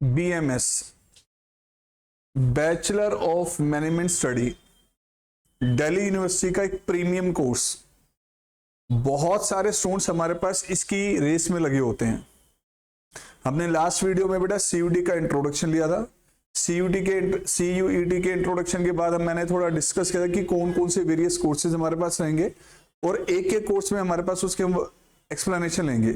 BMS bachelor of management study, Delhi university का एक premium course. बहुत सारे स्टूडेंट्स हमारे पास इसकी रेस में लगे होते हैं। हमने लास्ट वीडियो में बेटा CUET का इंट्रोडक्शन लिया था। CUET के इंट्रोडक्शन के बाद मैंने थोड़ा डिस्कस किया था कि कौन कौन से वेरियस कोर्सेज हमारे पास रहेंगे और एक एक कोर्स में हमारे पास उसके एक्सप्लेनेशन लेंगे।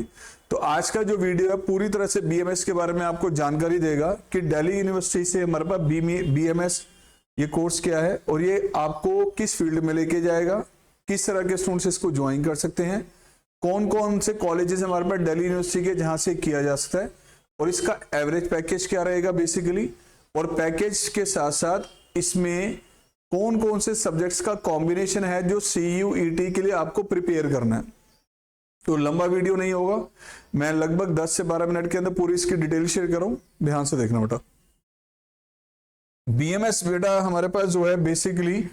तो आज का जो वीडियो है पूरी तरह से BMS के बारे में आपको जानकारी देगा कि दिल्ली यूनिवर्सिटी से हमारे पास BMS ये कोर्स क्या है और ये आपको किस फील्ड में लेके जाएगा, किस तरह के स्टूडेंट्स इसको ज्वाइन कर सकते हैं, कौन कौन से कॉलेजेस हमारे पास दिल्ली यूनिवर्सिटी के जहां से किया जा सकता है और इसका एवरेज पैकेज क्या रहेगा बेसिकली, और पैकेज के साथ साथ इसमें कौन कौन से सब्जेक्ट्स का कॉम्बिनेशन है जो CUET के लिए आपको प्रिपेयर करना है। तो लंबा वीडियो नहीं होगा, मैं लगभग 10 से 12 मिनट के अंदर पूरी इसकी डिटेल शेयर करूं, ध्यान से देखना बेटा। BMS बेटा हमारे पास जो है बेसिकली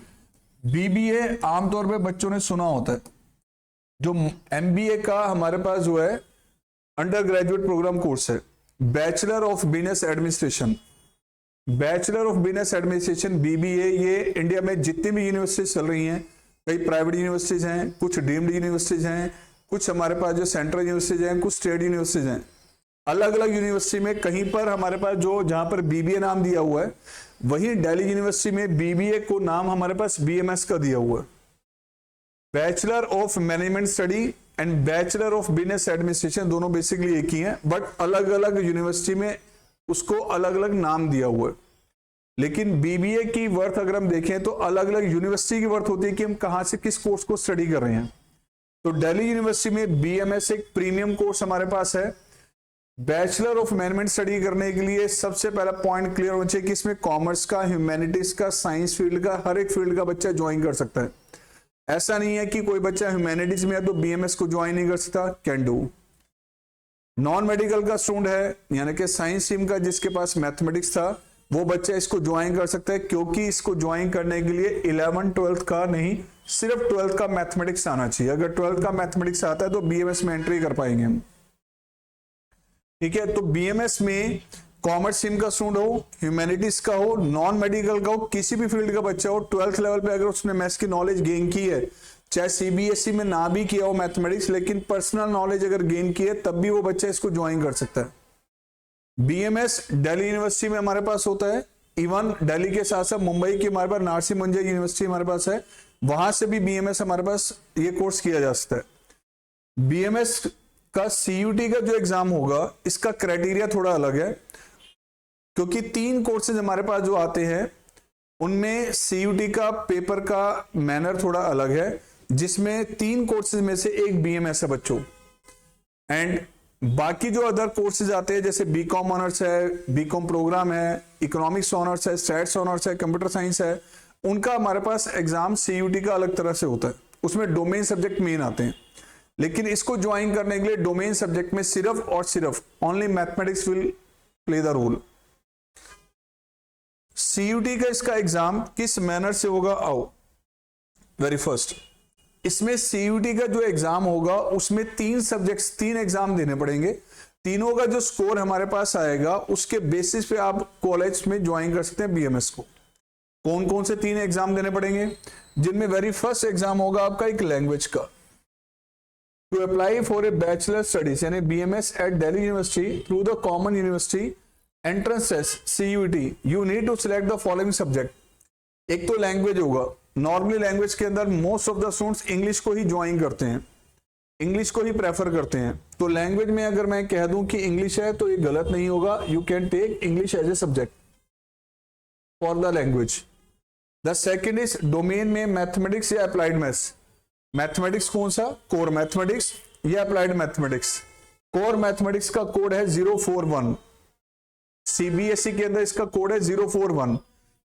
BBA आमतौर पे बच्चों ने सुना होता है, जो MBA का हमारे पास जो है अंडर ग्रेजुएट प्रोग्राम कोर्स है, bachelor of business administration. Bachelor of business administration BBA ये इंडिया में जितनी भी यूनिवर्सिटीज चल रही हैं, कई प्राइवेट यूनिवर्सिटीज हैं, कुछ डीम्ड यूनिवर्सिटीज हैं, कुछ हमारे पास जो सेंट्रल यूनिवर्सिटीज हैं, कुछ स्टेट यूनिवर्सिटीज हैं। अलग अलग यूनिवर्सिटी में कहीं पर हमारे पास जो जहां पर BBA नाम दिया हुआ है, वहीं दिल्ली यूनिवर्सिटी में BBA को नाम हमारे पास BMS का दिया हुआ है। Bachelor of management study and bachelor of business administration दोनों बेसिकली एक ही हैं, बट अलग अलग यूनिवर्सिटी में उसको अलग अलग नाम दिया हुआ है। लेकिन BBA की वर्थ अगर हम देखें तो अलग अलग यूनिवर्सिटी की वर्थ होती है कि हम कहां से किस कोर्स को स्टडी कर रहे हैं। तो दिल्ली यूनिवर्सिटी में BMS एक प्रीमियम कोर्स हमारे पास है। बैचलर ऑफ मैनेजमेंट स्टडी करने के लिए सबसे पहला पॉइंट क्लियर होना चाहिए कि इसमें कॉमर्स का, ह्यूमैनिटीज का, साइंस फील्ड का, हर एक फील्ड का बच्चा ज्वाइन कर सकता है। ऐसा नहीं है कि कोई बच्चा ह्यूमैनिटीज में है तो BMS को ज्वाइन नहीं कर सकता, कैन डू। नॉन मेडिकल का स्टूडेंट है, यानी कि साइंस स्ट्रीम का जिसके पास मैथमेटिक्स था, वो बच्चा इसको ज्वाइन कर सकता है, क्योंकि इसको ज्वाइन करने के लिए 11th 12th का नहीं, सिर्फ 12th का मैथमेटिक्स आना चाहिए। अगर 12th का मैथमेटिक्स आता है तो BMS में एंट्री कर पाएंगे हम, ठीक है। तो BMS में कॉमर्स स्ट्रीम का स्टूडेंट हो, ह्यूमैनिटीज का हो, नॉन मेडिकल का हो, किसी भी फील्ड का बच्चा हो, 12th लेवल पे अगर उसने मैथ्स की नॉलेज गेन की है, चाहे CBSE में ना भी किया हो मैथमेटिक्स, लेकिन पर्सनल नॉलेज अगर गेन की है, तब भी वो बच्चा इसको ज्वाइन कर सकता है। BMS दिल्ली यूनिवर्सिटी में हमारे पास होता है। इवन दिल्ली के साथ साथ मुंबई की हमारे पास नारसी मंजर यूनिवर्सिटी हमारे पास है, वहां से भी BMS हमारे पास ये कोर्स किया जा सकता है। BMS का CUET का जो एग्जाम होगा, इसका क्राइटेरिया थोड़ा अलग है, क्योंकि 3 कोर्सेज हमारे पास जो आते हैं उनमें CUET का पेपर का मैनर थोड़ा अलग है, जिसमें 3 कोर्सेज में से एक BMS है बच्चों। एंड बाकी जो अदर कोर्सेज आते हैं, जैसे BCom ऑनर्स है, BCom प्रोग्राम है, इकोनॉमिक्स ऑनर्स है, स्टैट्स ऑनर्स है, कंप्यूटर साइंस है, उनका हमारे पास एग्जाम CUET का अलग तरह से होता है। उसमें डोमेन सब्जेक्ट मेन आते हैं, लेकिन इसको ज्वाइन करने के लिए डोमेन सब्जेक्ट में सिर्फ और सिर्फ only mathematics will play the role. CUET का इसका एग्जाम किस मैनर से होगा, आओ वेरी फर्स्ट, इसमें CUET का जो एग्जाम होगा उसमें 3 सब्जेक्ट्स, 3 एग्जाम देने पड़ेंगे। तीनों का जो स्कोर हमारे पास आएगा उसके बेसिस पे आप कॉलेज में ज्वाइन कर सकते हैं BMS को। कौन कौन से 3 एग्जाम देने पड़ेंगे, जिनमें वेरी फर्स्ट एग्जाम होगा आपका एक लैंग्वेज का। To apply for a bachelor studies यानी BMS at Delhi University through the Common University Entrance Test CUET, you need to select the following subject. एक तो लैंग्वेज होगा। नॉर्मली लैंग्वेज के अंदर most of the students English को ही join करते हैं, इंग्लिश को ही प्रेफर करते हैं। तो लैंग्वेज में अगर मैं कह दूं कि इंग्लिश है तो ये गलत नहीं होगा, you can take English as a subject for the language. The second is domain में मैथमेटिक्स या अप्लाइड मैथ्स। मैथमेटिक्स कौन सा, कोर मैथमेटिक्स या अप्लाइड मैथमेटिक्स। कोर मैथमेटिक्स का कोड है 041, CBSE के अंदर इसका कोड है 041।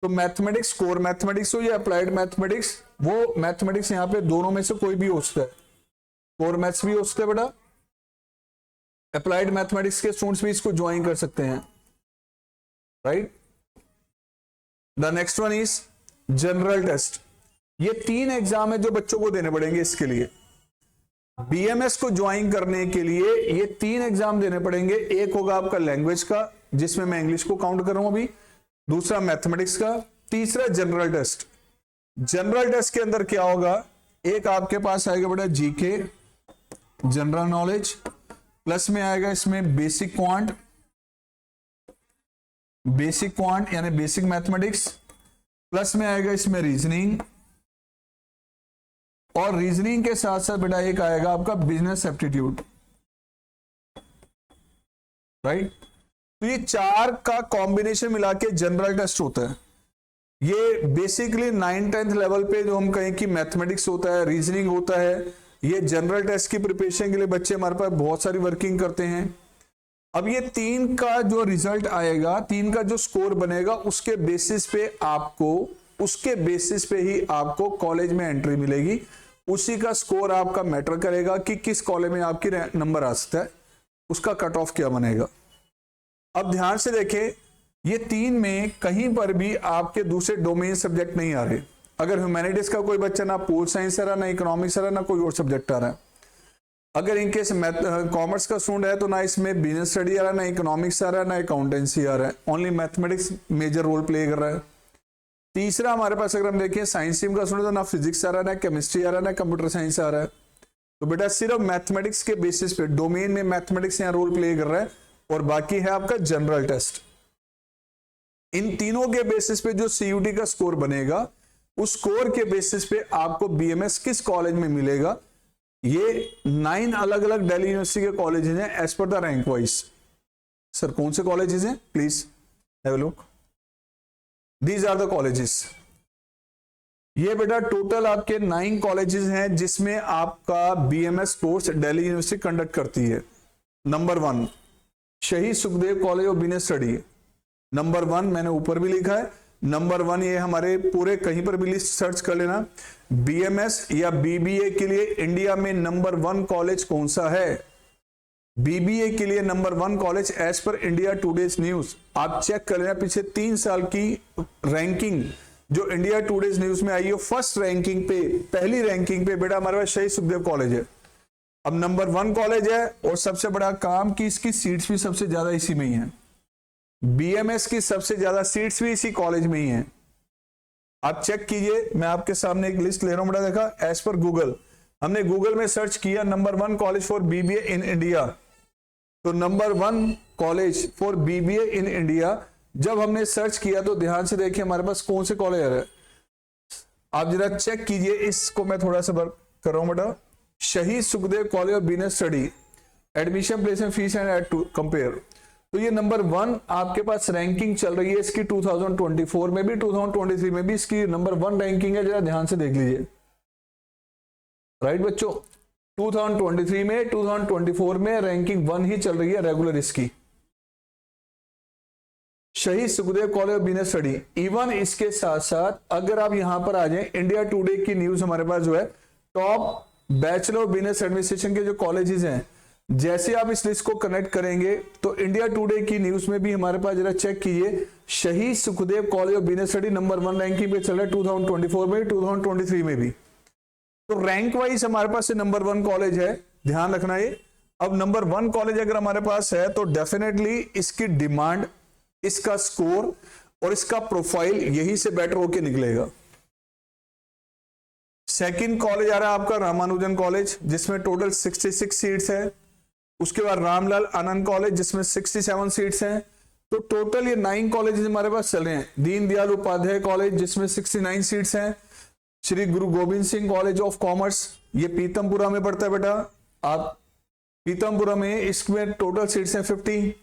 तो मैथमेटिक्स, कोर मैथमेटिक्स हो या अप्लाइड मैथमेटिक्स, वो मैथमेटिक्स यहाँ पे दोनों में से कोई भी हो सकता है। कोर मैथ्स भी हो सकता है बेटा, अप्लाइड मैथमेटिक्स के स्टूडेंट्स भी इसको ज्वाइन कर सकते हैं, right. The next one is general test. ये 3 एग्जाम है जो बच्चों को देने पड़ेंगे इसके लिए। BMS को ज्वाइन करने के लिए ये 3 एग्जाम देने पड़ेंगे। एक होगा आपका लैंग्वेज का, जिसमें मैं इंग्लिश को काउंट कर रहा हूं अभी, दूसरा मैथमेटिक्स का, तीसरा जनरल टेस्ट। जनरल टेस्ट के अंदर क्या होगा, एक आपके पास आएगा बेटा जीके जनरल नॉलेज, प्लस में आएगा इसमें बेसिक क्वांट यानी बेसिक मैथमेटिक्स, प्लस में आएगा इसमें रीजनिंग, और रीजनिंग के साथ साथ बेटा एक आएगा आपका बिजनेस एप्टीट्यूड, राइट। तो ये चार का कॉम्बिनेशन मिला के जनरल टेस्ट होता है। ये बेसिकली 9th-10th लेवल पे जो हम कहें कि मैथमेटिक्स होता है, रीजनिंग होता है, ये जनरल टेस्ट की प्रिपरेशन के लिए बच्चे हमारे पास बहुत सारी वर्किंग करते हैं। अब ये 3 का जो रिजल्ट आएगा, 3 का जो स्कोर बनेगा, उसके बेसिस पे ही आपको कॉलेज में एंट्री मिलेगी। उसी का स्कोर आपका मैटर करेगा कि किस कॉलेज में आपकी नंबर आ सकता है, उसका कट ऑफ क्या बनेगा। अब ध्यान से देखें, ये 3 में कहीं पर भी आपके दूसरे डोमेन सब्जेक्ट नहीं आ रहे। अगर ह्यूमैनिटीज का कोई बच्चा ना पोल साइंस आ रहा, ना इकोनॉमिक्स आ रहा, ना कोई और सब्जेक्ट आ रहा है। अगर इनकेस कॉमर्स का स्टूडेंट है तो ना इसमें बिजनेस स्टडी आ रहा है, ना इकोनॉमिक्स आ रहा है, ना अकाउंटेंसी आ रहा है, only mathematics major role play कर रहा है। तीसरा हमारे पास अगर हम देखें साइंस स्ट्रीम का स्टूडेंट तो ना फिजिक्स आ रहा है, ना केमिस्ट्री आ रहा है, ना कंप्यूटर साइंस आ रहा है। तो बेटा सिर्फ मैथमेटिक्स के बेसिस पे डोमेन में मैथमेटिक्स यहाँ रोल प्ले कर रहा है, और बाकी है आपका जनरल टेस्ट। इन तीनों के बेसिस पे जो सीयूटी का स्कोर बनेगा, उस स्कोर के बेसिस पे आपको बीएमएस किस कॉलेज में मिलेगा। ये 9 अलग अलग दिल्ली यूनिवर्सिटी के कॉलेजेस हैं as per the rank wise. Sir कौन से कॉलेजेस हैं, please have a look, these are the colleges. ये बेटा टोटल आपके 9 कॉलेजेस हैं जिसमें आपका BMS course Delhi university conduct करती है। Number 1 Shaheed Sukhdev college of business study, number 1 मैंने ऊपर भी लिखा है, नंबर 1 ये हमारे पूरे कहीं पर भी लिस्ट सर्च कर लेना। बीएमएस या बीबीए के लिए इंडिया में नंबर 1 कॉलेज कौन सा है, बीबीए के लिए number 1 college as per India today's news. आप चेक कर लेना पिछले 3 साल की रैंकिंग जो इंडिया टुडेज न्यूज में आई है, फर्स्ट रैंकिंग पे, पहली रैंकिंग पे बेटा हमारे पास शहीद सुखदेव कॉलेज है। अब नंबर 1 कॉलेज है, और सबसे बड़ा काम कि इसकी सीट्स भी सबसे ज्यादा इसी में ही है। बीएमएस की सबसे ज्यादा सीट्स भी इसी कॉलेज में ही हैं। आप चेक कीजिए, मैं आपके सामने एक लिस्ट ले रहा हूं बेटा, देखा एज पर गूगल, हमने गूगल में सर्च किया number 1 college for BBA in India, तो number 1 college for BBA in India जब हमने सर्च किया तो ध्यान से देखिए हमारे पास कौन से कॉलेज आ रहे हैं। आप जरा चेक कीजिए, इसको मैं थोड़ा सा कर रहा हूं बेटा, Shaheed Sukhdev college of business study, admission placement fees and at to compare. तो ये नंबर 1 आपके पास रैंकिंग चल रही है इसकी 2024 में भी, 2023 में भी इसकी नंबर 1 रैंकिंग है, जरा ध्यान से देख लीजिए। राइट बच्चों, 2023 में 2024 में रैंकिंग 1 ही चल रही है रेगुलर इसकी, शहीद Sukhdev college of business study. Even इसके साथ साथ अगर आप यहां पर आ जाएं, इंडिया टुडे की न्यूज हमारे पास जो है top bachelor of business administration के जो कॉलेजेस हैं, जैसे आप इस लिस्ट को कनेक्ट करेंगे तो इंडिया टुडे की न्यूज में भी हमारे पास जरा चेक कीजिए, शहीद Sukhdev college of business study number 1 ranking पे चल रहा है 2024 में, 2023 में भी। तो रैंक वाइज हमारे पास नंबर 1 कॉलेज है, ध्यान रखना ये। अब नंबर 1 कॉलेज अगर हमारे पास है तो डेफिनेटली इसकी डिमांड, इसका स्कोर और इसका प्रोफाइल यहीं से बेटर होके निकलेगा। सेकंड कॉलेज आ रहा है आपका रामानुजन कॉलेज जिसमें टोटल 66 सीट्स है। उसके बाद रामलाल आनंद कॉलेज जिसमें 67 सीट्स हैं। तो टोटल ये 9 कॉलेज हमारे पास चल रहे हैं। दीनदयाल उपाध्याय कॉलेज जिसमें 69 सीट्स हैं। श्री गुरु Govind Singh college of commerce, ये पीतमपुरा में पड़ता है बेटा, आप पीतमपुरा में, इसमें टोटल सीट्स हैं 50।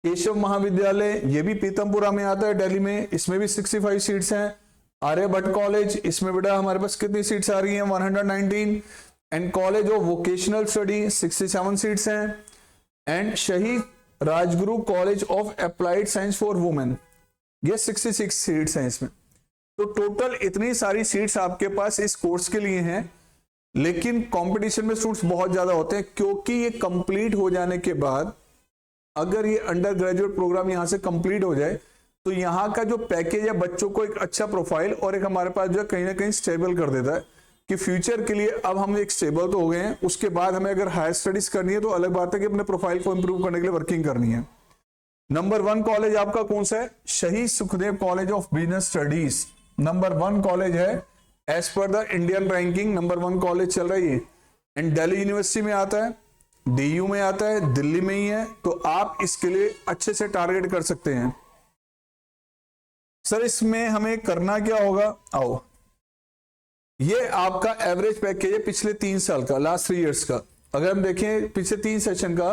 केशव महाविद्यालय ये भी पीतमपुरा में आता है दिल्ली में, इसमें भी 65 सीट्स हैं। आर्यभट्ट कॉलेज, इसमें बेटा हमारे पास कितनी सीट्स आ रही हैं, 119। And college of vocational study 67 seats हैं। एंड शहीद Rajguru college of applied science for women, ये 66 सीट्स हैं इसमें। तो टोटल इतनी सारी सीट्स आपके पास इस कोर्स के लिए हैं, लेकिन कंपटीशन में स्टूडेंट्स बहुत ज्यादा होते हैं, क्योंकि ये कंप्लीट हो जाने के बाद अगर ये अंडर ग्रेजुएट प्रोग्राम यहां से कंप्लीट हो जाए तो यहाँ का जो पैकेज है बच्चों को एक अच्छा प्रोफाइल और एक हमारे पास जो है कहीं ना कहीं स्टेबल कर देता है कि फ्यूचर के लिए अब हम एक स्टेबल तो हो गए हैं, उसके बाद हमें अगर हायर स्टडीज करनी है तो अलग बात है कि अपने प्रोफाइल को इंप्रूव करने के लिए वर्किंग करनी है। नंबर 1 कॉलेज आपका कौन सा है? Shaheed Sukhdev college of business studies number 1 college है as per the Indian ranking. Number 1 college चल रही है एंड दिल्ली यूनिवर्सिटी में आता है, डीयू में आता है, दिल्ली में ही है, तो आप इसके लिए अच्छे से टारगेट कर सकते हैं। सर इसमें हमें करना क्या होगा? आओ, ये आपका एवरेज पैकेज है पिछले 3 साल का, लास्ट 3 इयर्स का। अगर हम देखें पिछले 3 सेशन का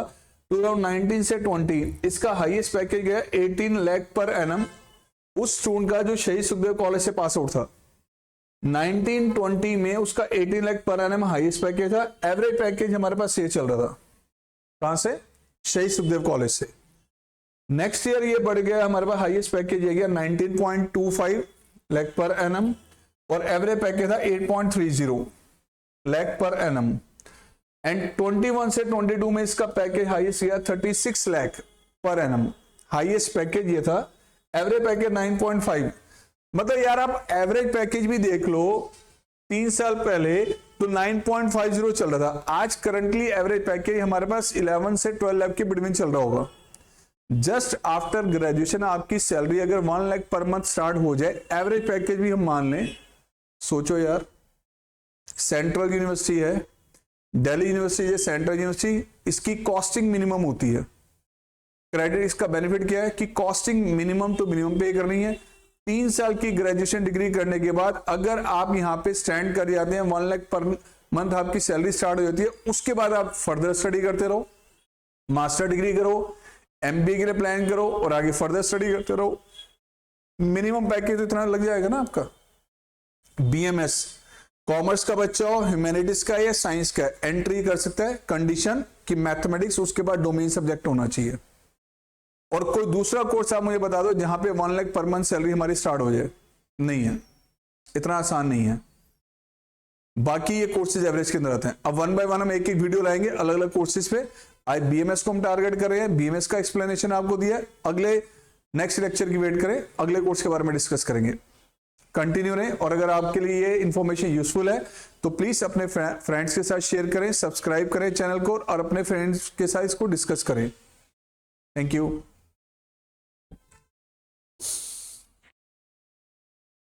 2019 से 20, इसका हाईएस्ट पैकेज गया 18 लाख पर एनम उस स्टूडेंट का जो शहीद सुखदेव कॉलेज से पास आउट था। 1920 में उसका 18 lakh per annum highest package था। एवरेज पैकेज हमारे पास ये चल रहा था, कहां से? शहीद सुखदेव कॉलेज से। नेक्स्ट ईयर ये बढ़ गया, हमारे पास हाईएस्ट पैकेज ये गया 19.25 लाख पर एनम और एवरेज पैकेज था 8.30 लाख पर एनम। एंड 21 से 22 में इसका पैकेज हाईएस्ट गया 36 lakh per annum, highest package ये था। Average package 9.5। मतलब यार आप एवरेज पैकेज भी देख लो, 3 साल पहले तो 9.50 चल रहा था, आज करंटली एवरेज पैकेज हमारे पास 11 से 12 लाख के बिटवीन चल रहा होगा। जस्ट आफ्टर ग्रेजुएशन आपकी सैलरी अगर 1 लाख पर मंथ स्टार्ट हो जाए, एवरेज पैकेज भी हम मान लें, सोचो यार, सेंट्रल यूनिवर्सिटी है, दिल्ली यूनिवर्सिटी है, सेंट्रल यूनिवर्सिटी, इसकी कॉस्टिंग मिनिमम होती है। क्रेडिट इसका बेनिफिट क्या है कि कॉस्टिंग मिनिमम तो मिनिमम पे करनी है। 3 साल की ग्रेजुएशन डिग्री करने के बाद अगर आप यहाँ पे स्टैंड कर जाते हैं, 1 लाख पर मंथ आपकी सैलरी स्टार्ट हो जाती है, उसके बाद आप फर्दर स्टडी करते रहो, मास्टर डिग्री करो, एमबीए के लिए प्लान करो और आगे फर्दर स्टडी करते रहो। मिनिमम पैकेज तो इतना लग जाएगा ना आपका। बीएमएस, कॉमर्स का बच्चा हो, ह्यूमैनिटीज का या साइंस का, एंट्री कर सकता है, कंडीशन कि मैथमेटिक्स उसके बाद डोमेन सब्जेक्ट होना चाहिए। और कोई दूसरा कोर्स आप मुझे बता दो जहां पे 1 लाख पर मंथ सैलरी हमारी स्टार्ट हो जाए, नहीं है, इतना आसान नहीं है। बाकी ये कोर्सेज एवरेज के अंदर आते हैं। अब 1 बाय 1 हम एक एक वीडियो लाएंगे अलग अलग कोर्सेज पे। आज बीएमएस को हम टारगेट कर रहे हैं, बीएमएस का एक्सप्लेनेशन आपको दिया है। अगले नेक्स्ट लेक्चर की वेट करें, अगले कोर्स के बारे में डिस्कस करेंगे। कंटिन्यू रहें और अगर आपके लिए ये इंफॉर्मेशन यूजफुल है तो प्लीज अपने फ्रेंड्स के साथ शेयर करें, सब्सक्राइब करें चैनल को और अपने फ्रेंड्स के साथ इसको डिस्कस करें। Thank you.